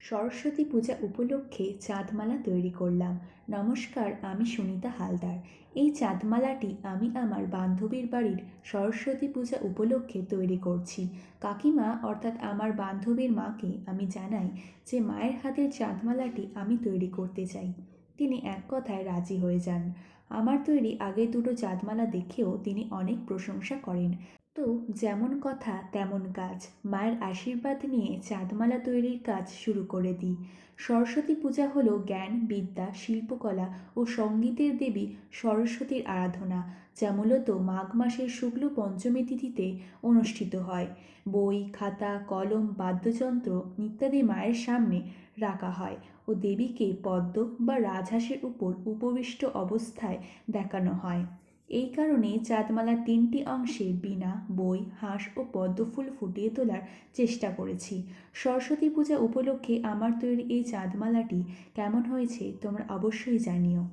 সরস্বতী পূজা উপলক্ষে চাঁদমালা তৈরি করলাম। নমস্কার, আমি সুনিতা হালদার। এই চাঁদমালাটি আমি আমার বান্ধবীর বাড়ির সরস্বতী পূজা উপলক্ষে তৈরি করছি। কাকিমা অর্থাৎ আমার বান্ধবীর মাকে আমি জানাই যে মায়ের হাতের চাঁদমালাটি আমি তৈরি করতে চাই। তিনি এক কথায় রাজি হয়ে যান। আমার তৈরি আগের দুটো চাঁদমালা দেখেও তিনি অনেক প্রশংসা করেন। তো যেমন কথা তেমন কাজ, মায়ের আশীর্বাদ নিয়ে চাঁদমালা তৈরির কাজ শুরু করে দিই। সরস্বতী পূজা হলো জ্ঞান, বিদ্যা, শিল্পকলা ও সঙ্গীতের দেবী সরস্বতীর আরাধনা, যা মূলত মাঘ মাসের শুক্ল পঞ্চমী তিথিতে অনুষ্ঠিত হয়। বই, খাতা, কলম, বাদ্যযন্ত্র ইত্যাদি মায়ের সামনে রাখা হয় ও দেবীকে পদ্ম বা রাজহাঁসের উপর উপবিষ্ট অবস্থায় দেখানো হয়। এই কারণে চাঁদমালার তিনটি অংশে বীণা, বই, হাঁস ও পদ্মফুল ফুটিয়ে তোলার চেষ্টা করেছি। সরস্বতী পূজা উপলক্ষে আমার তৈরি এই চাঁদমালাটি কেমন হয়েছে তোমরা অবশ্যই জানিও।